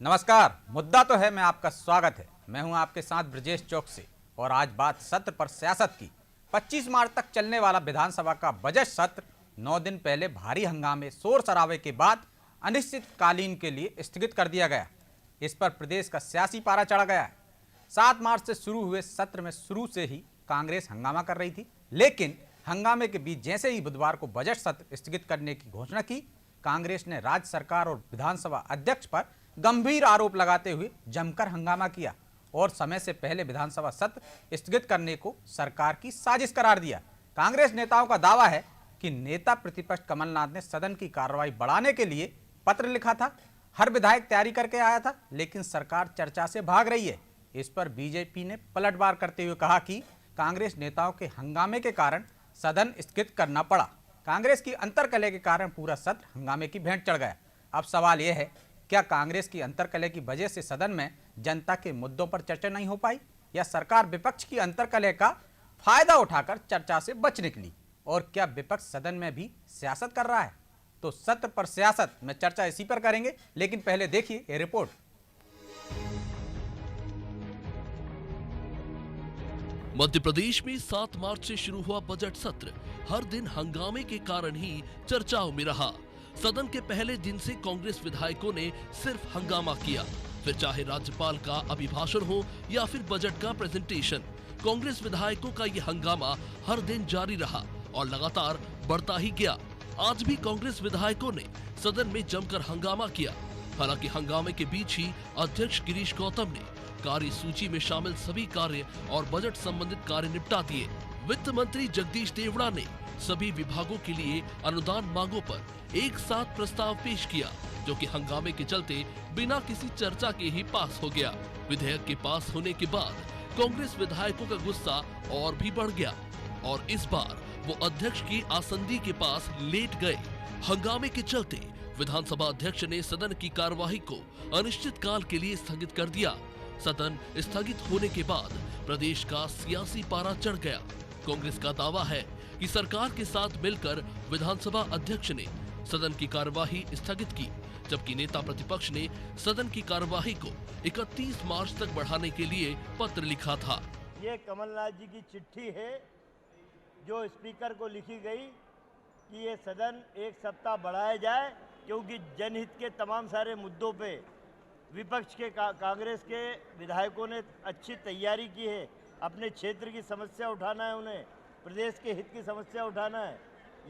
नमस्कार। मुद्दा तो है, मैं आपका स्वागत है। मैं हूं आपके साथ ब्रजेश चौक से और आज बात सत्र पर सियासत की। 25 मार्च तक चलने वाला विधानसभा का बजट सत्र 9 दिन पहले भारी हंगामे शोर शराबे के बाद अनिश्चितकालीन के लिए स्थगित कर दिया गया। इस पर प्रदेश का सियासी पारा चढ़ गया है। 7 मार्च से शुरू हुए सत्र में शुरू से ही कांग्रेस हंगामा कर रही थी, लेकिन हंगामे के बीच जैसे ही बुधवार को बजट सत्र स्थगित करने की घोषणा की, कांग्रेस ने राज्य सरकार और विधानसभा अध्यक्ष पर गंभीर आरोप लगाते हुए जमकर हंगामा किया और समय से पहले विधानसभा सत्र स्थगित करने को सरकार की साजिश करार दिया। कांग्रेस नेताओं का दावा है कि नेता प्रतिपक्ष कमलनाथ ने सदन की कार्रवाई बढ़ाने के लिए पत्र लिखा था। हर विधायक तैयारी करके आया था, लेकिन सरकार चर्चा से भाग रही है। इस पर बीजेपी ने पलटवार करते हुए कहा कि कांग्रेस नेताओं के हंगामे के कारण सदन स्थगित करना पड़ा। कांग्रेस की अंतर्कलह के कारण पूरा सत्र हंगामे की भेंट चढ़ गया। अब सवाल यह है, क्या कांग्रेस की अंतर्कलह की वजह से सदन में जनता के मुद्दों पर चर्चा नहीं हो पाई, या सरकार विपक्ष की अंतर्कलह का फायदा उठाकर चर्चा से बच निकली? और क्या विपक्ष सदन में भी सियासत कर रहा है? तो सत्र पर सियासत में चर्चा इसी पर करेंगे, लेकिन पहले देखिए ये रिपोर्ट। मध्य प्रदेश में 7 मार्च से शुरू हुआ बजट सत्र हर दिन हंगामे के कारण ही चर्चाओं में रहा। सदन के पहले दिन से कांग्रेस विधायकों ने सिर्फ हंगामा किया, फिर चाहे राज्यपाल का अभिभाषण हो या फिर बजट का प्रेजेंटेशन। कांग्रेस विधायकों का ये हंगामा हर दिन जारी रहा और लगातार बढ़ता ही गया। आज भी कांग्रेस विधायकों ने सदन में जमकर हंगामा किया। हालांकि हंगामे के बीच ही अध्यक्ष गिरीश गौतम ने कार्य सूची में शामिल सभी कार्य और बजट संबंधित कार्य निपटा दिए। वित्त मंत्री जगदीश देवड़ा ने सभी विभागों के लिए अनुदान मांगों पर एक साथ प्रस्ताव पेश किया, जो कि हंगामे के चलते बिना किसी चर्चा के ही पास हो गया। विधेयक के पास होने के बाद कांग्रेस विधायकों का गुस्सा और भी बढ़ गया और इस बार वो अध्यक्ष की आसंदी के पास लेट गए। हंगामे के चलते विधानसभा अध्यक्ष ने सदन की कार्यवाही को अनिश्चितकाल के लिए स्थगित कर दिया। सदन स्थगित होने के बाद प्रदेश का सियासी पारा चढ़ गया। कांग्रेस का दावा है कि सरकार के साथ मिलकर विधानसभा अध्यक्ष ने सदन की कार्यवाही स्थगित की, जबकि नेता प्रतिपक्ष ने सदन की कार्यवाही को 31 मार्च तक बढ़ाने के लिए पत्र लिखा था। ये कमलनाथ जी की चिट्ठी है जो स्पीकर को लिखी गई कि ये सदन एक सप्ताह बढ़ाया जाए, क्योंकि जनहित के तमाम सारे मुद्दों पे विपक्ष के कांग्रेस के विधायकों ने अच्छी तैयारी की है। अपने क्षेत्र की समस्या उठाना है, उन्हें प्रदेश के हित की समस्या उठाना है,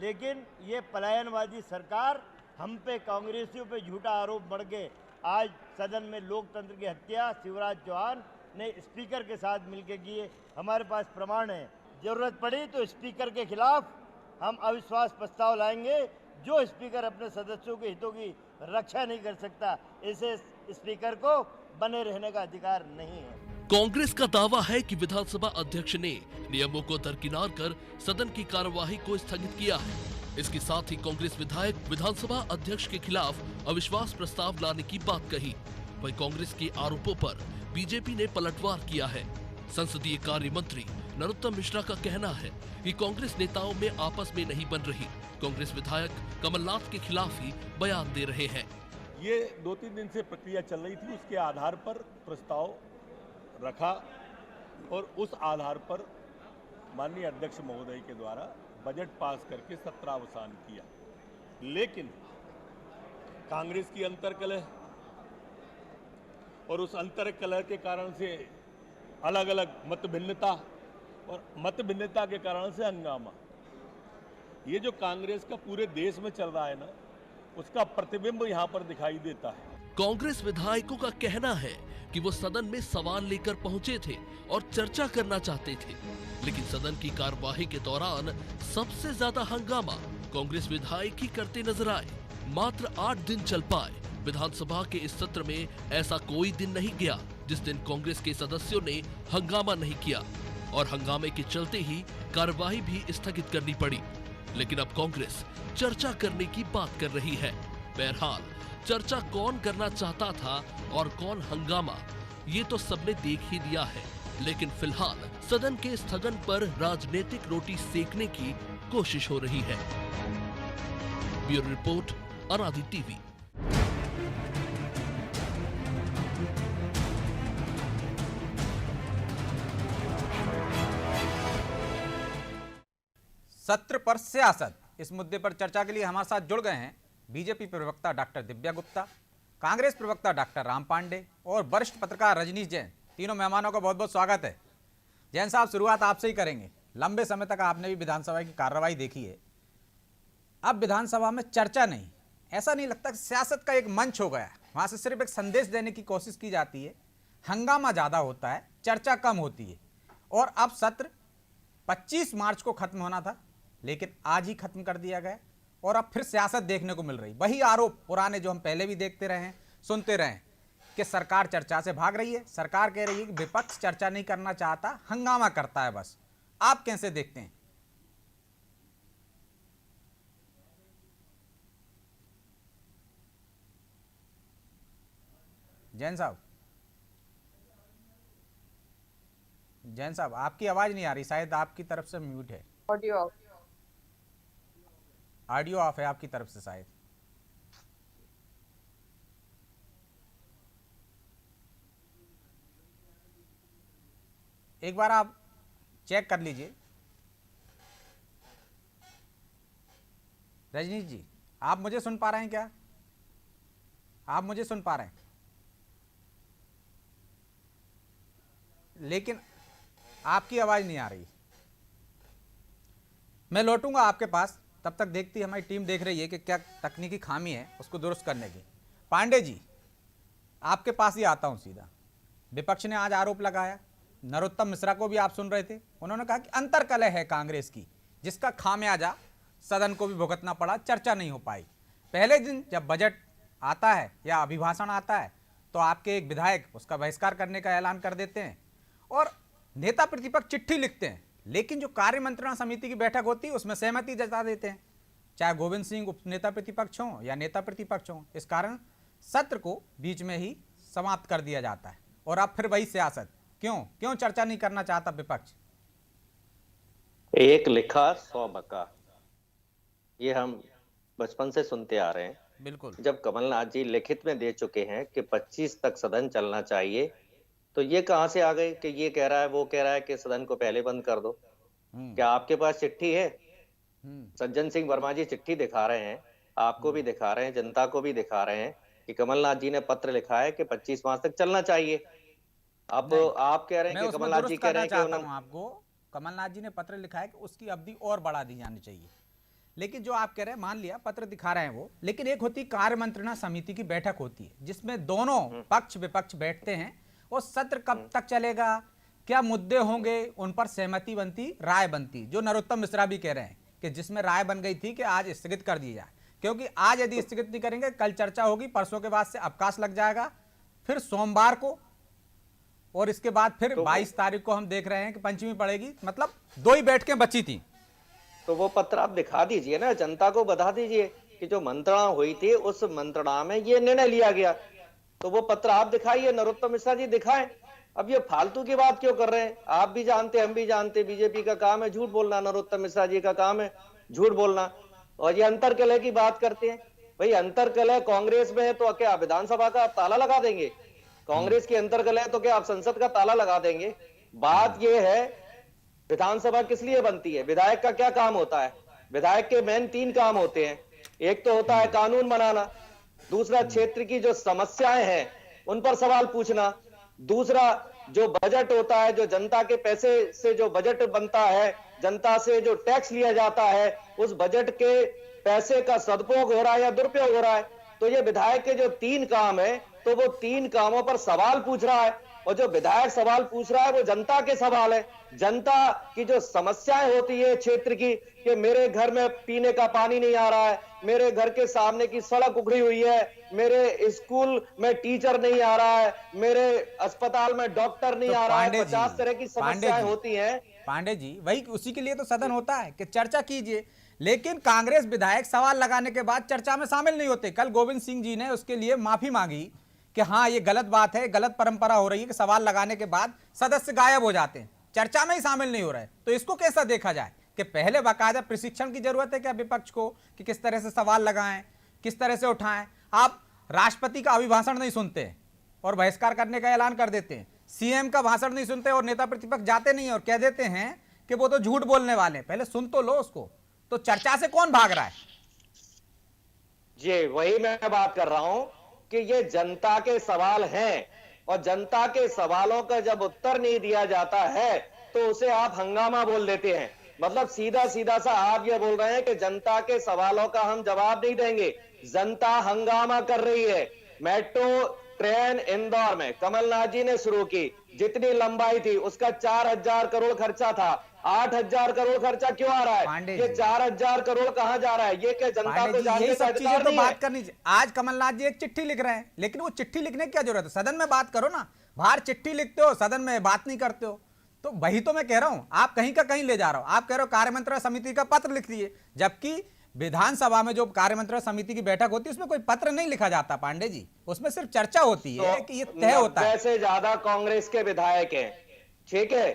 लेकिन ये पलायनवादी सरकार हम पे कांग्रेसियों पे झूठा आरोप बढ़ के आज सदन में लोकतंत्र की हत्या शिवराज चौहान ने स्पीकर के साथ मिलकर की है। हमारे पास प्रमाण है। जरूरत पड़ी तो स्पीकर के खिलाफ हम अविश्वास प्रस्ताव लाएंगे। जो स्पीकर अपने सदस्यों के हितों की रक्षा नहीं कर सकता, ऐसे स्पीकर को बने रहने का अधिकार नहीं है। कांग्रेस का दावा है कि विधानसभा अध्यक्ष ने नियमों को दरकिनार कर सदन की कार्यवाही को स्थगित किया है। इसके साथ ही कांग्रेस विधायक विधानसभा अध्यक्ष के खिलाफ अविश्वास प्रस्ताव लाने की बात कही। वहीं कांग्रेस के आरोपों पर बीजेपी ने पलटवार किया है। संसदीय कार्य मंत्री नरोत्तम मिश्रा का कहना है कि कांग्रेस नेताओं में आपस में नहीं बन रही। कांग्रेस विधायक कमलनाथ के खिलाफ ही बयान दे रहे हैं। ये 2-3 दिन से प्रक्रिया चल रही थी, उसके आधार पर प्रस्ताव रखा और उस आधार पर माननीय अध्यक्ष महोदय के द्वारा बजट पास करके सत्रावसान किया। लेकिन कांग्रेस की अंतर्कलह और उस अंतर्कलह के कारण से अलग अलग मतभिन्नता और मतभिन्नता के कारण से हंगामा, ये जो कांग्रेस का पूरे देश में चल रहा है ना, उसका प्रतिबिंब यहाँ पर दिखाई देता है। कांग्रेस विधायकों का कहना है कि वो सदन में सवाल लेकर पहुंचे थे और चर्चा करना चाहते थे, लेकिन सदन की कार्यवाही के दौरान सबसे ज्यादा हंगामा कांग्रेस विधायक ही करते नजर आए। मात्र 8 दिन चल पाए विधानसभा के इस सत्र में ऐसा कोई दिन नहीं गया जिस दिन कांग्रेस के सदस्यों ने हंगामा नहीं किया और हंगामे के चलते ही कार्यवाही भी स्थगित करनी पड़ी। लेकिन अब कांग्रेस चर्चा करने की बात कर रही है। बहरहाल चर्चा कौन करना चाहता था और कौन हंगामा, ये तो सबने देख ही लिया है। लेकिन फिलहाल सदन के स्थगन पर राजनीतिक रोटी सेकने की कोशिश हो रही है। ब्यूरो रिपोर्ट, अनादि टीवी। सत्र पर सियासत, इस मुद्दे पर चर्चा के लिए हमारे साथ जुड़ गए हैं बीजेपी प्रवक्ता डॉक्टर दिव्या गुप्ता, कांग्रेस प्रवक्ता डॉक्टर राम पांडे और वरिष्ठ पत्रकार रजनीश जैन। तीनों मेहमानों का बहुत बहुत स्वागत है। जैन साहब, शुरुआत आपसे ही करेंगे। लंबे समय तक आपने भी विधानसभा की कार्रवाई देखी है, अब विधानसभा में चर्चा नहीं, ऐसा नहीं लगता कि सियासत का एक मंच हो गया है, वहां से सिर्फ एक संदेश देने की कोशिश की जाती है, हंगामा ज़्यादा होता है, चर्चा कम होती है। और अब सत्र 25 मार्च को खत्म होना था, लेकिन आज ही खत्म कर दिया गया और अब फिर सियासत देखने को मिल रही। वही आरोप पुराने जो हम पहले भी देखते रहे हैं, सुनते रहे कि सरकार चर्चा से भाग रही है, सरकार कह रही है कि विपक्ष चर्चा नहीं करना चाहता, हंगामा करता है बस। आप कैसे देखते हैं? जैन साहब, जैन साहब आपकी आवाज नहीं आ रही, शायद आपकी तरफ से म्यूट है। Audio of. ऑडियो ऑफ है आपकी तरफ से शायद। एक बार आप चेक कर लीजिए। रजनीश जी, आप मुझे सुन पा रहे हैं क्या? आप मुझे सुन पा रहे हैं? लेकिन आपकी आवाज नहीं आ रही। मैं लौटूंगा आपके पास, तब तक देखती हमारी टीम देख रही है कि क्या तकनीकी खामी है उसको दुरुस्त करने की। पांडे जी, आपके पास ही आता हूं सीधा। विपक्ष ने आज आरोप लगाया, नरोत्तम मिश्रा को भी आप सुन रहे थे, उन्होंने कहा कि अंतर्कलह है कांग्रेस की, जिसका खामियाजा सदन को भी भुगतना पड़ा, चर्चा नहीं हो पाई। पहले दिन जब बजट आता है या अभिभाषण आता है तो आपके एक विधायक उसका बहिष्कार करने का ऐलान कर देते हैं और नेता प्रतिपक्ष चिट्ठी लिखते हैं, लेकिन जो कार्य मंत्रणा समिति की बैठक होती है उसमें सहमति जता देते हैं, चाहे गोविंद सिंह उप नेता प्रतिपक्ष हों या नेता प्रतिपक्ष हों। इस कारण सत्र को बीच में ही समाप्त कर दिया जाता है और अब फिर वही सियासत। क्यों चर्चा नहीं करना चाहता विपक्ष? एक लिखा 100 बका, ये हम बचपन से सुनते आ रहे हैं। बिल्कुल। जब कमलनाथ जी लिखित में दे चुके हैं कि 25 तक सदन चलना चाहिए, तो ये कहां से आ गए कि ये कह रहा है वो कह रहा है कि सदन को पहले बंद कर दो? क्या आपके पास चिट्ठी है? सज्जन सिंह वर्मा जी चिट्ठी दिखा रहे हैं, आपको भी दिखा रहे हैं, जनता को भी दिखा रहे हैं कि कमलनाथ जी ने पत्र लिखा है कि 25 मार्च तक चलना चाहिए। अब आप कह रहे हैं कि कमलनाथ जी कह रहे हैं कि आपको कमलनाथ जी ने पत्र लिखा है कि उसकी अवधि और बढ़ा दी जानी चाहिए, लेकिन जो आप कह रहे हैं, मान लिया पत्र दिखा रहे हैं वो, लेकिन एक होती कार्य मंत्रणा समिति की बैठक होती है जिसमें दोनों पक्ष विपक्ष बैठते हैं और सत्र कब तक चलेगा, क्या मुद्दे होंगे, उन पर सहमति बनती, राय बनती। जो नरोत्तम मिश्रा भी कह रहे हैं कि जिसमें राय बन गई थी कि आज स्थगित कर दी जाए, क्योंकि आज यदि स्थगित नहीं करेंगे कल चर्चा होगी, परसों के बाद से अवकाश लग जाएगा, फिर सोमवार को, और इसके बाद फिर 22 तारीख को हम देख रहे हैं कि पंचमी पड़ेगी। मतलब 2 ही बैठकें बची थी। तो वो पत्र आप दिखा दीजिए ना, जनता को बता दीजिए कि जो मंत्रणा हुई थी उस मंत्रणा में ये निर्णय लिया गया। तो वो पत्र आप दिखाइए, नरोत्तम मिश्रा जी दिखाएं। अब ये फालतू की बात क्यों कर रहे हैं? आप भी जानते, हम भी जानते, बीजेपी का काम है झूठ बोलना, नरोत्तम मिश्रा जी का काम है झूठ बोलना। और ये अंतर्कलह की बात करते हैं। भाई अंतर्कलह कांग्रेस में है तो क्या विधानसभा का आप ताला लगा देंगे? कांग्रेस की अंतर्कलह तो क्या आप संसद का ताला लगा देंगे? बात यह है, विधानसभा किस लिए बनती है? विधायक का क्या काम होता है? विधायक के मेन 3 काम होते हैं। एक तो होता है कानून बनाना, दूसरा क्षेत्र की जो समस्याएं हैं उन पर सवाल पूछना, दूसरा जो बजट होता है, जो जनता के पैसे से जो बजट बनता है, जनता से जो टैक्स लिया जाता है, उस बजट के पैसे का सदुपयोग हो रहा है या दुरुपयोग हो रहा है। तो ये विधायक के जो 3 काम है, तो वो 3 कामों पर सवाल पूछ रहा है, और जो विधायक सवाल पूछ रहा है वो जनता के सवाल है। जनता की जो समस्याएं होती है क्षेत्र की, कि मेरे घर में पीने का पानी नहीं आ रहा है, मेरे घर के सामने की सड़क उखड़ी हुई है, मेरे स्कूल में टीचर नहीं आ रहा है, मेरे अस्पताल में डॉक्टर नहीं आ रहा है, 50 तरह की समस्याएं होती हैं। पांडे जी, वही उसी के लिए तो सदन होता है कि चर्चा कीजिए, लेकिन कांग्रेस विधायक सवाल लगाने के बाद चर्चा में शामिल नहीं होते। कल गोविंद सिंह जी ने उसके लिए माफी मांगी कि हाँ ये गलत बात है, गलत परंपरा हो रही है कि सवाल लगाने के बाद सदस्य गायब हो जाते हैं, चर्चा में ही शामिल नहीं हो रहे। तो इसको कैसा देखा जाए कि पहले बाकायदा प्रशिक्षण की जरूरत है क्या विपक्ष को कि किस तरह से सवाल लगाएं, किस तरह से उठाएं? आप राष्ट्रपति का अभिभाषण नहीं सुनते और बहिष्कार करने का ऐलान कर देते हैं, सीएम का भाषण नहीं सुनते और नेता प्रतिपक्ष जाते नहीं और कह देते हैं कि वो तो झूठ बोलने वाले हैं। पहले सुन तो लो उसको। तो चर्चा से कौन भाग रहा है? जी वही मैं बात कर रहा हूं कि ये जनता के सवाल हैं, और जनता के सवालों का जब उत्तर नहीं दिया जाता है तो उसे आप हंगामा बोल देते हैं। मतलब सीधा सीधा सा आप ये बोल रहे हैं कि जनता के सवालों का हम जवाब नहीं देंगे। जनता हंगामा कर रही है। मेट्रो ट्रेन इंदौर में कमलनाथ जी ने शुरू की, जितनी लंबाई थी उसका 4,000 करोड़ खर्चा था। 8,000 करोड़ खर्चा क्यों आ रहा है? पांडे ये जी। 4,000 करोड़ कहां जा रहा है? ये क्या जनता पांडे को जी, जानने यही का सब चीजें अधिकार तो नहीं है? बात करनी चाहिए। आज कमलनाथ जी एक चिट्ठी लिख रहे हैं, लेकिन वो चिट्ठी लिखने की क्या जरूरत है? सदन में बात करो ना। बाहर चिट्ठी लिखते हो, सदन में बात नहीं करते हो। तो वही तो मैं कह रहा हूं, आप कहीं का कहीं ले जा रहा हो। आप कह रहे हो कार्यमंत्रणा समिति का पत्र लिख दिए, जबकि विधानसभा में जो कार्यमंत्रणा समिति की बैठक होती है उसमें कोई पत्र नहीं लिखा जाता पांडे जी, उसमें सिर्फ चर्चा होती है कि ये तय होता है। 90 से ज्यादा कांग्रेस के विधायक हैं, ठीक है।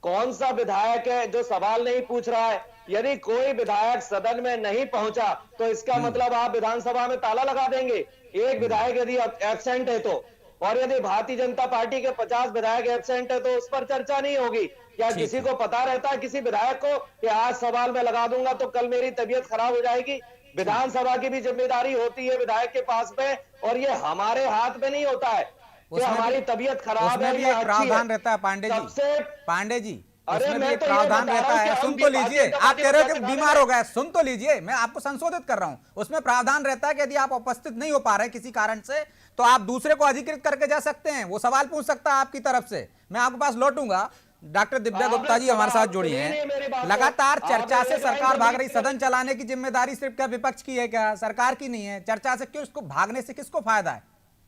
कौन सा विधायक है जो सवाल नहीं पूछ रहा है? यदि कोई विधायक सदन में नहीं पहुंचा तो इसका मतलब आप विधानसभा में ताला लगा देंगे? एक विधायक यदि एब्सेंट है तो, और यदि भारतीय जनता पार्टी के 50 विधायक एब्सेंट है तो उस पर चर्चा नहीं होगी? क्या किसी को पता रहता है किसी विधायक को कि आज सवाल मैं लगा दूंगा तो कल मेरी तबीयत खराब हो जाएगी? विधानसभा की भी जिम्मेदारी होती है विधायक के पास में, और ये हमारे हाथ में नहीं होता है कि उसमें हमारी भी- तबीयत खराब उसमें है भी या एक अच्छी प्रावधान है। रहता है पांडे जी। सबसे पांडे जी, अरे उसमें भी मैं एक तो ये प्रावधान बता रहा रहता हूं है। कि सुन हम तो भी लीजिए, भारतीय जनता आप कह रहे हो कि पार्टी बीमार हो गए, सुन तो लीजिए, मैं आपको संशोधित कर रहा हूं। उसमें प्रावधान रहता है कि यदि आप उपस्थित नहीं हो पा रहे किसी कारण से तो आप दूसरे को अधिकृत करके जा सकते हैं, वो सवाल पूछ सकता है आपकी तरफ से। मैं आपके पास लौटूंगा। डॉक्टर दिव्या गुप्ता जी हमारे साथ जुड़ी हैं। लगातार चर्चा से सरकार भाग रही। सदन चलाने की जिम्मेदारी सिर्फ क्या विपक्ष की है, क्या सरकार की नहीं है? चर्चा से क्यों, इसको भागने से किसको फायदा है?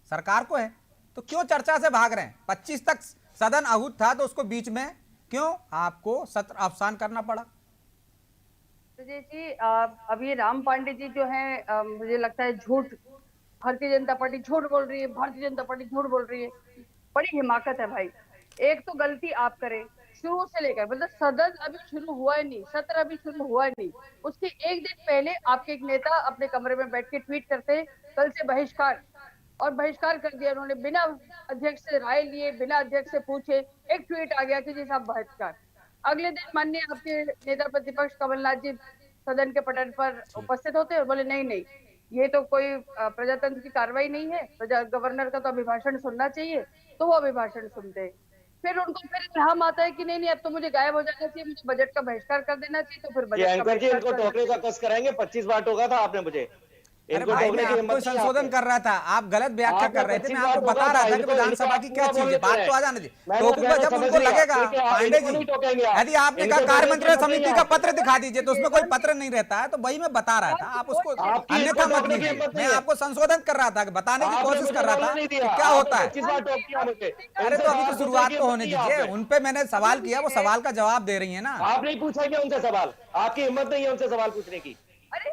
सरकार को है। तो क्यों चर्चा से भाग रहे हैं? 25 तक सदन आहूत था तो उसको बीच में क्यों आपको सत्र अवसान करना पड़ा? विजय जी, अब ये राम पांडे जी जो है, मुझे लगता है झूठ, भारतीय जनता पार्टी झूठ बोल रही है, भारतीय जनता पार्टी झूठ बोल रही है। बड़ी हिमाकत है भाई। एक तो गलती आप करें शुरू से लेकर, मतलब सदन अभी शुरू हुआ ही नहीं, सत्र अभी शुरू हुआ ही नहीं, उसके एक दिन पहले आपके एक नेता अपने कमरे में बैठ के ट्वीट करते हैं कल से बहिष्कार, और बहिष्कार कर दिया उन्होंने बिना अध्यक्ष से राय लिए, बिना अध्यक्ष से पूछे। एक ट्वीट आ गया कि जी साहब बहिष्कार। अगले दिन माननीय आपके नेता प्रतिपक्ष कमलनाथ जी सदन के पटल पर उपस्थित होते और बोले नहीं नहीं, ये तो कोई प्रजातंत्र की कार्रवाई नहीं है, गवर्नर का तो अभिभाषण सुनना चाहिए। तो वो अभिभाषण सुनते हैं। फिर उनको फिर इल्हाम आता है कि नहीं नहीं, अब तो मुझे गायब हो जाना चाहिए, मुझे बजट का बहिष्कार कर देना चाहिए। तो फिर ये बजट का एंकर जी बहिष्कार इनको कर टोकरे का कस कराएंगे। 25 बार टोका था आपने मुझे, अरे इनको भाई, टोकने मैं की आपको हिम्मत नहीं संशोधन आपने। कर रहा था, आप गलत व्याख्या आपने कर रहे थे। 25 मैं आपको बार बता टोका रहा था, था कि इनको- विधानसभा इनको की क्या आप चीज है, बोल बात रहे तो आ हैं। जाने दी। मैंने टोकूंगा जब समझ उनको लिया, लगेगा। ठीक है, आप पांडे इनको जी, नहीं टोकेंगे आप। यदि आपने इनको कहा टोकने की कार्यमंत्रणा हिम्मत समिति नहीं का है। पत्र दिखा दीजिए, तो उसमें कोई पत्र नहीं रहता है। तो वही मैं बता रहा था, आप उसको आपकी अन्यथा इनको मत टोकने की लीजिए। हिम्मत मैं नहीं है। आपको संशोधन कर रहा था, कि बताने की आपने कोशिश मुझे कर रहा बोलने था नहीं कि दिया। क्या आपने होता है। 25 बार टोक किया मुझे। अरे इनसे तो अभी सवाल तो पूछने शुरुआत की तो हिम्मत होने नहीं है दीजिए। आपने। उन पे मैंने सवाल किया, वो सवाल का जवाब दे रही है ना। आप नहीं पूछा क्या उनसे सवाल? आपकी हिम्मत नहीं है उनसे सवाल पूछने की। अरे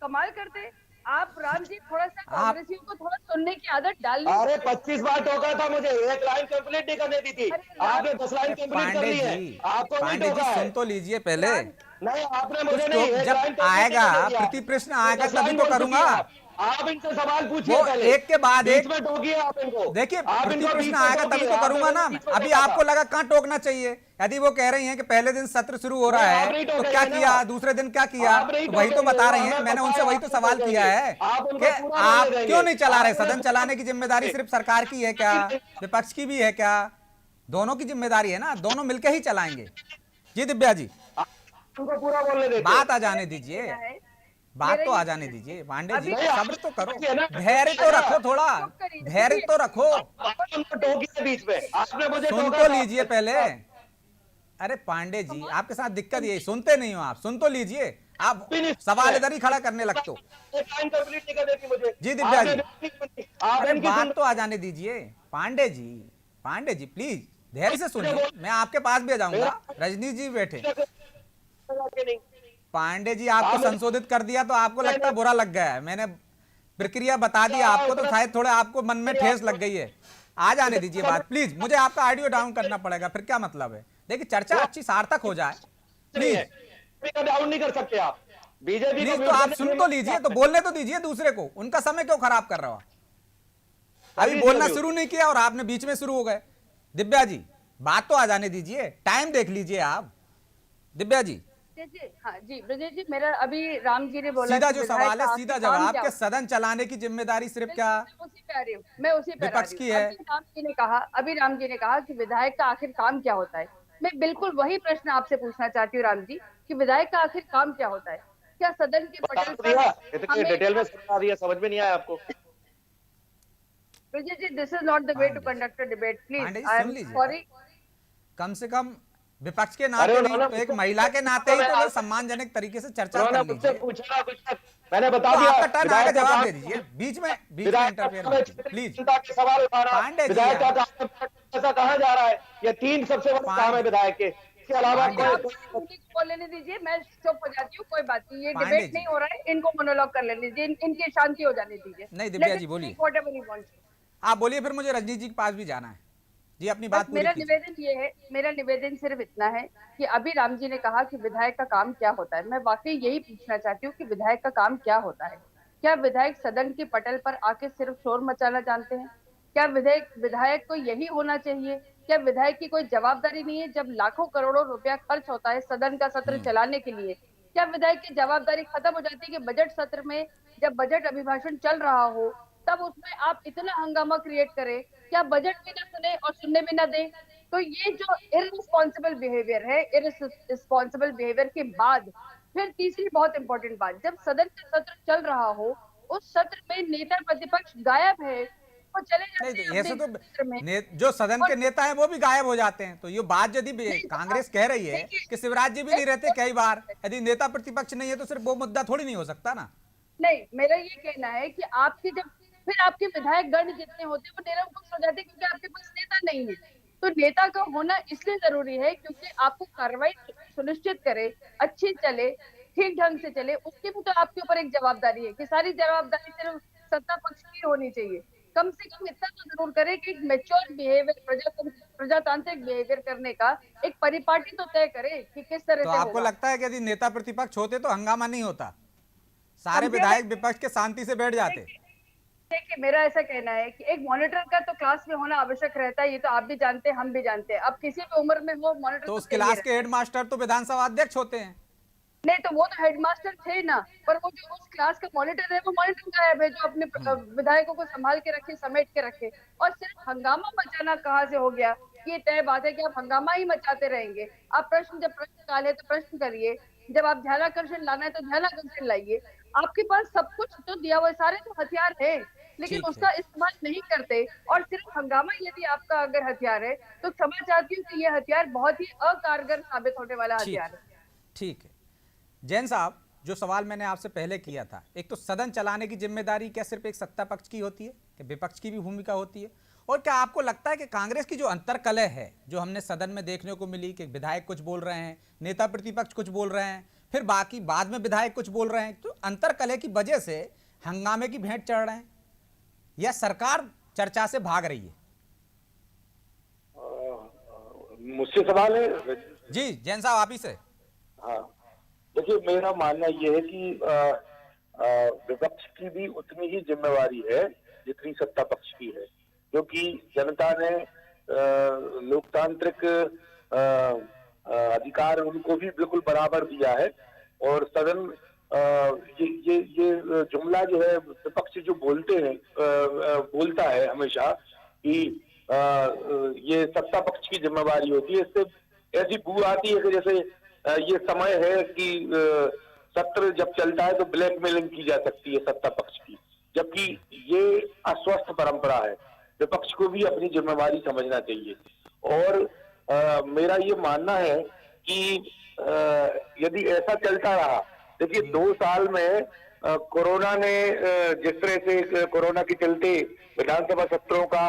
कमाल करते आप राम जी, थोड़ा सा कांग्रेसियों को थोड़ा सुनने की आदत डाल लीजिए। अरे 25 बार टोका था मुझे, एक लाइन कंप्लीट नहीं करने दी थी। अरे राम- आपने 10 लाइन कंप्लीट कर पांडे ली है। जी, आपको नहीं पांडे जी टोका है। सुन तो लीजिए पहले। नहीं आपने कुछ मुझे तो नहीं, एक जब लाइन कंप्लीट आएगा, नहीं करने दिया। प्रति प्रश्न आएगा, 10 तभी लाइन तो बोल चुकी करूंगा। हैं आप इनसे सवाल पूछिए वो पहले। एक के बाद बीच एक। में टोकिए आप इनको। देखिए, आप प्रति इनको प्रश्न बीच में आएगा टोकिए, तभी तो आपने करूंगा ना। बीच में अभी टोका आपको था। लगा कहां टोकना चाहिए? यदि वो कह रही हैं कि पहले दिन सत्र शुरू हो रहा नहीं, आप है नहीं तो टोकेंगे क्या ना। किया, दूसरे दिन क्या किया, आप नहीं तो वही तो टोकेंगे, बता रही वो हैं। हमें मैंने पता उनसे है, वही तो आप सवाल टोकेंगे। किया है आप उनको कि पूरा आप बोलने देंगे। क्यों नहीं चला रहे? आपने सदन चलाने की जिम्मेदारी सिर्फ सरकार की है क्या, विपक्ष की भी है क्या? दोनों की जिम्मेदारी है ना, दोनों मिलकर ही चलाएंगे। जी दिव्या जी, उनको पूरा बोलने देते। बात आ जाने दीजिए, बात तो आ जाने दीजिए। पांडे जी सब्र तो करो, धैर्य तो रखो, थोड़ा धैर्य तो रखो। उनको टोकिए बीच में। आपने मुझे सुन टोका तो था। लीजिए पहले। अरे पांडे जी, आपके साथ दिक्कत यही, सुनते नहीं हो आप। सुन तो लीजिए, आप सवाल इधर ही खड़ा करने लगते हो। एक लाइन कंप्लीट नहीं करने दी मुझे। जी दिव्या जी, आप अरे इनकी बात तो आ जाने दीजिए। पांडे जी, पांडे जी प्लीज धैर्य से सुनिए। मैं आपके पास भी आ जाऊंगा, रजनीश जी बैठे। नहीं। पांडे जी, आपको संशोधित कर दिया तो आपको लगता है बुरा लग गया है। मैंने प्रक्रिया बता दी आपको, तो शायद थोड़ा आपको मन में ठेस लग गई है। आ जाने दीजिए बात प्लीज। मुझे आपका ऑडियो डाउन करना पड़ेगा, फिर क्या मतलब है? देखिए, चर्चा अच्छी सार्थक हो जाए प्लीज। डाउन नहीं कर सकते आप। बीजेपी प्लीज तो आप सुन तो लीजिए, तो बोलने तो दीजिए दूसरे को। उनका समय क्यों खराब कर रहा हो? अभी बोलना शुरू नहीं किया और आपने बीच में शुरू हो गए। दिव्या जी, बात तो आ जाने दीजिए, टाइम देख लीजिए आप। दिव्या जी, जी हाँ जी ब्रजेश जी, मेरा अभी राम जी ने बोला सीधा कि जो विधायक सवाल है, का सीधा आखिर काम जवाब क्या कि होता सदन चलाने की जिम्मेदारी सिर्फ है? क्या मैं उसी पे आ रही हूँ, मैं उसी पे आ विपक्ष रही की हूँ। है? अभी राम जी ने कहा कि विधायक का आखिर काम क्या होता है। मैं बिल्कुल वही प्रश्न आपसे पूछना चाहती हूँ राम जी, कि विधायक का आखिर काम क्या होता है? क्या सदन के बता पटल तो पर दिया, इतने हमें डिटेल में समझा दिया, समझ में नहीं आया आपको? Brajesh ji, this is not the way to Pandey ji, conduct a debate, please Pandey ji आई सुन एम लीजिए, सॉरी। कम से कम विपक्ष के अरे नाते नहीं उन्होंने तो एक मुझसे महिला के नाते ही मैं तो भाई आंसर, सम्मानजनक तरीके से चर्चा उन्होंने कर मुझसे लीजिए। पूछा कुछ तक, मैंने बता तो दिया। आपका टर्न आएगा, विधायक का जवाब काम, दे दीजिए, बीच में विधायक का इंटरफेयर काम है मत कीजिए क्षेत्रीय प्लीज। जनता के सवाल उठाना। पांडे जी विधायक का यार, काम है, पैसा कहाँ जा रहा है, ये 3 सबसे बड़े काम है पांडे विधायक के। इसके अलावा पांडे आप जी, कोई उन्हीं को बोल लेने दीजिए, मैं चुप हो जाती हूँ, कोई बात नहीं, ये पांडे डिबेट जी, नहीं हो रहा है, इनको मोनोलॉग कर लेने दीजिए, इनकी शांति हो जाने दीजिए। नहीं दिव्या लेट जी हिम बोलिए, स्पीक व्हाटएवर ही वांट्स। आप बोलिए, फिर मुझे रजनीश जी के पास भी जाना है। जी अपनी बस बात पूरी कीजिए। मेरा निवेदन सिर्फ इतना है कि अभी राम जी ने कहा कि विधायक का काम क्या होता है। मैं वाकई यही पूछना चाहती हूँ कि विधायक का काम क्या होता है। क्या विधायक सदन के पटल पर आके सिर्फ शोर मचाना जानते हैं? क्या विधायक विधायक को यही होना चाहिए? क्या विधायक की कोई जवाबदारी नहीं है जब लाखों करोड़ों रुपया खर्च होता है सदन का सत्र चलाने के लिए? क्या विधायक की जवाबदारी खत्म हो जाती है कि बजट सत्र में जब बजट अभिभाषण चल रहा हो तब उसमें आप इतना हंगामा क्रिएट करें? क्या बजट भी ना सुने और सुनने भी ना दें? तो ये जो इररिस्पॉन्सिबल बिहेवियर है, इररिस्पॉन्सिबल बिहेवियर के बाद फिर तीसरी बहुत इंपॉर्टेंट बात, जब सदन का सत्र चल रहा हो उस सत्र में नेता प्रतिपक्ष गायब है, वो चले नहीं जाते तो हैं ऐसे अपने तो सत्र में। जो सदन और के नेता हैं वो भी गायब हो जाते हैं, तो ये बात यदि नहीं तो कांग्रेस कह रही है देखिए, कि शिवराज जी भी नहीं रहते एक कई बार, यदि नेता प्रतिपक्ष नहीं है तो सिर्फ वो मुद्दा थोड़ी नहीं हो सकता ना। नहीं, मेरा ये कहना है कि आपके जब फिर आपके विधायक गण जितने होते हैं वो निरंकुश हो जाते हैं क्योंकि आपके पास नेता नहीं है। तो नेता का होना इसलिए जरूरी है क्योंकि आपको कार्रवाई सुनिश्चित करे, अच्छी चले, ठीक ढंग से चले, उसकी भी तो आपके ऊपर एक जवाबदारी है कि सारी जवाबदारी सिर्फ सत्ता पक्ष की होनी चाहिए। कम से कम इतना तो जरूर करे कि एक मेच्योर बिहेवियर, प्रजातांत्रिक बिहेवियर करने का एक परिपाटी तो तय करे कि किस तरह तो से आपको होगा। लगता है कि यदि नेता प्रतिपक्ष होते तो हंगामा नहीं होता, सारे हम विधायक विपक्ष के शांति से बैठ जाते? देखिए, मेरा ऐसा कहना है कि एक मॉनिटर का तो क्लास में होना आवश्यक रहता है, ये तो आप भी जानते हैं, हम भी जानते हैं। अब किसी भी उम्र में हो मॉनिटर तो तो उस चाहिए क्लास के रहता है। हेडमास्टर तो विधानसभा अध्यक्ष होते हैं। नहीं तो वो तो हेडमास्टर थे ना, पर वो जो उस क्लास का मॉनिटर है वो मॉनिटर गायब है जो अपने विधायकों को संभाल के रखे, समेट के रखे। और सिर्फ हंगामा मचाना कहाँ से हो गया? ये तय बात है कि आप हंगामा ही मचाते रहेंगे। आप जब प्रश्न काल है तो प्रश्न करिए, जब आप ध्यानाकर्षण लाना है तो ध्यानाकर्षण लाइए। आपके पास सब कुछ तो दिया हुआ है, सारे तो हथियार है, लेकिन ठीक है, उसका इस्तेमाल नहीं करते। और सिर्फ हंगामा यदि आपका अगर हथियार है तो क्षमा चाहती हूँ कि ये हथियार बहुत ही अकारगर साबित होने वाला ठीक हथियार है। ठीक है। जैन साहब, जो सवाल मैंने आपसे पहले किया था, एक तो सदन चलाने की जिम्मेदारी क्या सिर्फ एक सत्ता पक्ष की होती है कि विपक्ष की भी भूमिका होती है? और क्या आपको लगता है कि कांग्रेस की जो अंतर्कलह है जो हमने सदन में देखने को मिली कि विधायक कुछ बोल रहे हैं, नेता प्रतिपक्ष कुछ बोल रहे हैं, फिर बाकी बाद में विधायक कुछ बोल रहे हैं, तो अंतर्कलह की वजह से हंगामे की भेंट चढ़ रहे हैं या सरकार चर्चा से भाग रही है? मुझसे सवाल है? जी जैन साहब, आप ही से। हाँ, देखिए मेरा मानना यह है कि विपक्ष की भी उतनी ही जिम्मेवारी है जितनी सत्ता पक्ष की है, क्योंकि जनता ने लोकतांत्रिक अधिकार उनको भी बिल्कुल बराबर दिया है। और सदन ये जुमला जो है विपक्ष जो बोलता है हमेशा कि ये सत्ता पक्ष की जिम्मेवारी होती है, इससे ऐसी बू आती है कि जैसे ये समय है कि सत्र जब चलता है तो ब्लैकमेलिंग की जा सकती है सत्ता पक्ष की, जबकि ये अस्वस्थ परंपरा है। विपक्ष को भी अपनी जिम्मेवारी समझना चाहिए। और मेरा ये मानना है कि यदि ऐसा चलता रहा, देखिए 2 साल में कोरोना ने जिस तरह से कोरोना के चलते विधानसभा सत्रों का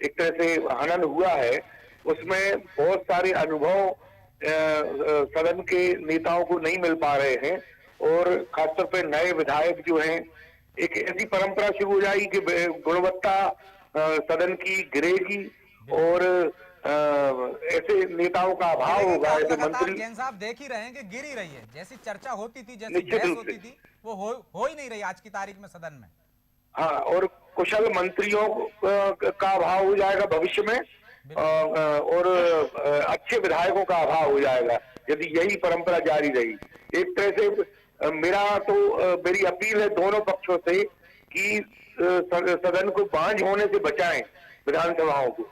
एक तरह से हनन हुआ है, उसमें बहुत सारे अनुभव सदन के नेताओं को नहीं मिल पा रहे हैं। और खासतौर पे नए विधायक जो हैं, एक ऐसी परंपरा शुरू हो जाएगी कि गुणवत्ता सदन की गिरेगी और ऐसे नेताओं का अभाव होगा। ऐसे मंत्री जैन साहब देख ही रहे हैं कि गिर ही रही है, जैसी चर्चा होती थी, जैसी निश्चित बहस रूप होती से थी, वो हो ही नहीं रही आज की तारीख में सदन में। हाँ, और कुशल मंत्रियों का अभाव हो जाएगा भविष्य में। और अच्छे विधायकों का अभाव हो जाएगा यदि यही परंपरा जारी रही। एक तरह से मेरी अपील है दोनों पक्षों से कि सदन को बांझ होने से बचाएं विधानसभाओं को।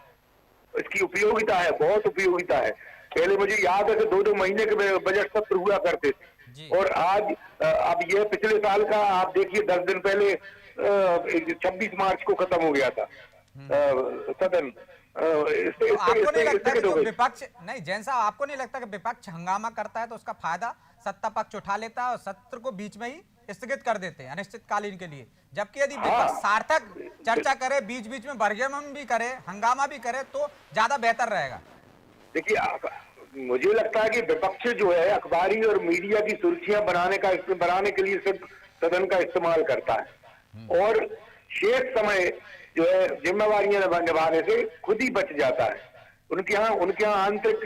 इसकी उपयोगिता है, बहुत उपयोगिता है। पहले मुझे याद है कि 2-2 महीने के बजट सत्र हुआ करते थे और आज अब यह पिछले साल का आप देखिए 10 दिन पहले 26 मार्च को खत्म हो गया था सदन। तो आपको नहीं लगता कि जो विपक्ष नहीं जैन साहब, आपको नहीं लगता कि विपक्ष हंगामा करता है तो उसका फायदा सत्ता पक्ष उठा लेता है और सत्र को बीच में ही स्थगित कर देते हैं अनिश्चितकालीन के लिए, जबकि यदि विपक्ष सार्थक चर्चा करे, बीच बीच में बरगमन भी करे, हंगामा भी करे तो ज्यादा बेहतर रहेगा? देखिए मुझे लगता है कि विपक्ष जो है अखबारी और मीडिया की सुर्खियां बनाने के लिए सिर्फ सदन का इस्तेमाल करता है और शेष समय जो है जिम्मेवारियां निभाने से खुद ही बच जाता है। उनके यहाँ आंतरिक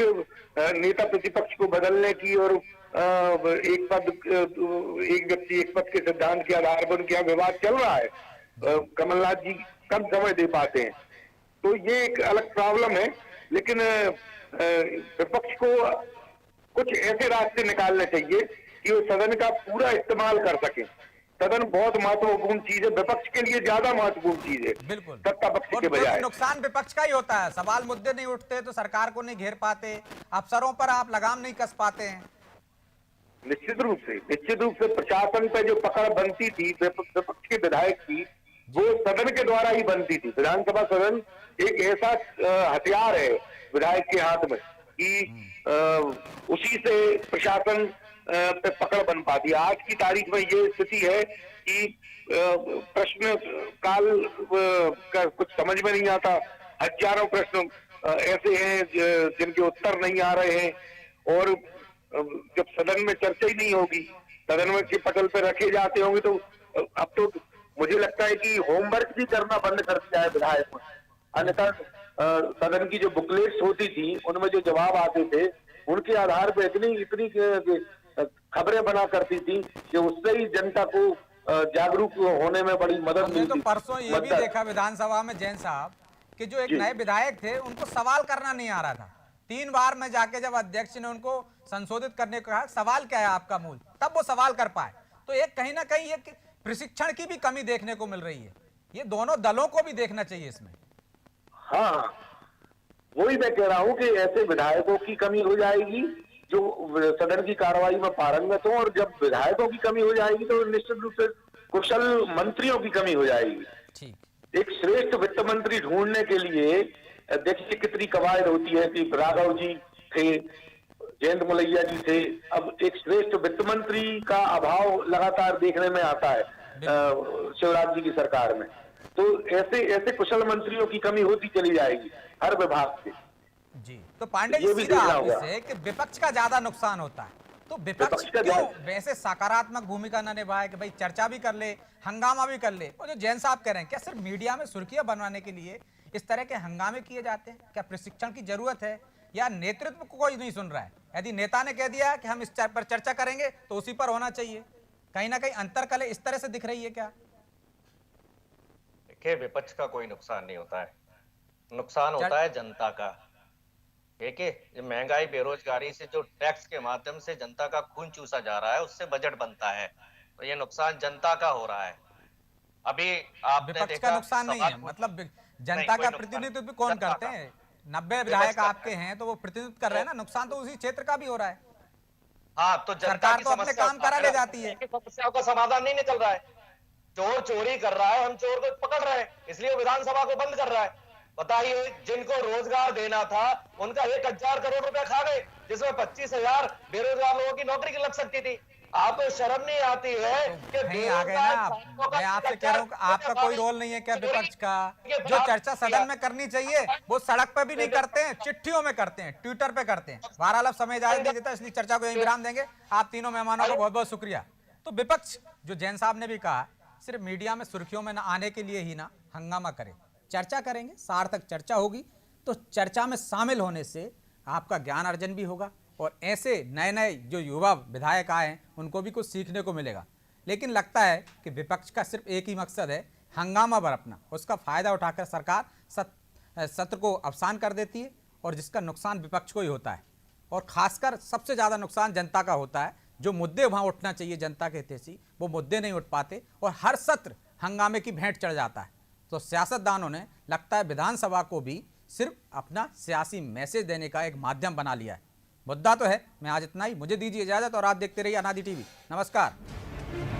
नेता प्रतिपक्ष को बदलने की और एक व्यक्ति एक पद के सिद्धांत के आधार पर उनके यहाँ विवाद चल रहा है। कमलनाथ जी कम समय दे पाते हैं तो ये एक अलग प्रॉब्लम है, लेकिन विपक्ष को कुछ ऐसे रास्ते निकालने चाहिए कि वो सदन का पूरा इस्तेमाल कर सके। सदन बहुत महत्वपूर्ण चीज है, विपक्ष के लिए ज्यादा महत्वपूर्ण चीज है बिल्कुल सत्ता पक्ष के बजाय। नुकसान विपक्ष का ही होता है, सवाल मुद्दे नहीं उठते तो सरकार को नहीं घेर पाते, अफसरों पर आप लगाम नहीं कस पाते हैं। निश्चित रूप से प्रशासन पे जो पकड़ बनती थी विपक्ष के विधायक की, वो सदन के द्वारा ही बनती थी। विधानसभा सदन एक ऐसा हथियार है विधायक के हाथ में कि उसी से प्रशासन पे पकड़ बन पाती है। आज की तारीख में ये स्थिति है कि प्रश्न काल का कुछ समझ में नहीं आता। हजारों प्रश्न ऐसे हैं जिनके उत्तर नहीं आ रहे हैं और जब सदन में चर्चा ही नहीं होगी, सदन में के पटल पे रखे जाते होंगे तो अब तो मुझे लगता है कि होमवर्क भी करना बंद कर दिया है विधायक। अन्यथा सदन की जो बुकलेट्स होती थी उनमें जो जवाब आते थे उनके आधार पर इतनी खबरें बना करती थी कि उससे ही जनता को जागरूक होने में बड़ी मदद मिलती। तो परसों ये भी देखा विधानसभा में जैन साहब कि जो एक नए विधायक थे उनको सवाल करना नहीं आ रहा था। 3 बार में जाके जब अध्यक्ष ने उनको संशोधित करने को कहा सवाल क्या है आपका मूल, तब वो सवाल कर पाए। तो एक कहीं ना कहीं एक प्रशिक्षण की भी कमी देखने को मिल रही है, ये दोनों दलों को भी देखना चाहिए इसमें। हाँ, वही मैं कह रहा हूं कि ऐसे विधायकों की कमी हो जाएगी जो सदन की कार्रवाई में पारंगत हो, और जब विधायकों की कमी हो जाएगी तो निश्चित रूप से कुशल मंत्रियों की कमी हो जाएगी। एक श्रेष्ठ वित्त मंत्री ढूंढने के लिए देखिए कितनी कवायद होती है कि राघव जी थे, जयंत मलैया जी थे, अब एक श्रेष्ठ वित्त मंत्री का अभाव लगातार देखने में आता है शिवराज जी की सरकार में। तो ऐसे कुशल मंत्रियों की कमी होती चली जाएगी हर विभाग से। जी, तो पांडे जी सीधा आपसे कि विपक्ष का ज्यादा नुकसान होता है, तो विपक्ष क्यों वैसे सकारात्मक भूमिका न निभाए कि भाई चर्चा भी कर ले, हंगामा भी कर ले? और जो जैन साहब कह रहे हैं, क्या सिर्फ मीडिया में सुर्खियां बनवाने के लिए इस तरह के हंगामे किए जाते हैं? क्या प्रशिक्षण की जरूरत है या नेतृत्व को कोई नहीं सुन रहा है? यदि नेता ने कह दिया कि हम इस पर चर्चा करेंगे तो उसी पर होना चाहिए। कहीं ना कहीं अंतरकलह इस तरह से दिख रही है क्या? देखिए, विपक्ष का कोई नुकसान नहीं होता है, नुकसान होता है जनता का। देखिए, महंगाई बेरोजगारी से जो टैक्स के माध्यम से जनता का खून चूसा जा रहा है, उससे बजट बनता है, तो ये नुकसान जनता का हो रहा है। अभी आपने विपक्ष देखा का नुकसान नहीं है, मतलब जनता का प्रतिनिधित्व कौन करते हैं? 90 विधायक आपके हैं तो वो प्रतिनिधित्व कर रहे हैं ना, नुकसान तो उसी क्षेत्र का भी हो रहा है। हाँ, तो सरकार तो अपने काम करा ले जाती है, समस्याओं का समाधान नहीं निकल रहा है। चोर चोरी कर रहा है, हम चोर को पकड़ रहे हैं, इसलिए विधानसभा को बंद कर रहा है। बताइए, जिनको रोजगार देना था उनका 1000 करोड़ रुपए खा गए, जिसमें 25,000 बेरोजगार लोगों की नौकरी लग सकती थी। आपको शर्म नहीं आती है कि नहीं आ गए ना? मैं आपसे कह रहा हूँ आपका कोई रोल नहीं है क्या विपक्ष का? जो चर्चा सदन में करनी चाहिए वो सड़क पे भी नहीं करते हैं, चिट्ठियों में करते हैं, ट्विटर पे करते हैं। बहरहाल समय इजाजत नहीं देता, इसलिए चर्चा को यहीं विराम देंगे। आप तीनों मेहमानों को बहुत बहुत शुक्रिया। तो विपक्ष, जो जैन साहब ने भी कहा, सिर्फ मीडिया में सुर्खियों में न आने के लिए ही ना हंगामा करे, चर्चा करेंगे, सार्थक चर्चा होगी तो चर्चा में शामिल होने से आपका ज्ञान अर्जन भी होगा और ऐसे नए नए जो युवा विधायक आए हैं उनको भी कुछ सीखने को मिलेगा। लेकिन लगता है कि विपक्ष का सिर्फ एक ही मकसद है, हंगामा बरपना, उसका फायदा उठाकर सरकार सत्र को अवसान कर देती है और जिसका नुकसान विपक्ष को ही होता है और खासकर सबसे ज़्यादा नुकसान जनता का होता है। जो मुद्दे वहाँ उठना चाहिए जनता के हितैषी वो मुद्दे नहीं उठ पाते और हर सत्र हंगामे की भेंट चढ़ जाता है। तो सियासतदानों ने लगता है विधानसभा को भी सिर्फ अपना सियासी मैसेज देने का एक माध्यम बना लिया है। मुद्दा तो है। मैं आज इतना ही, मुझे दीजिए इजाज़त और आप देखते रहिए अनादि टीवी। नमस्कार।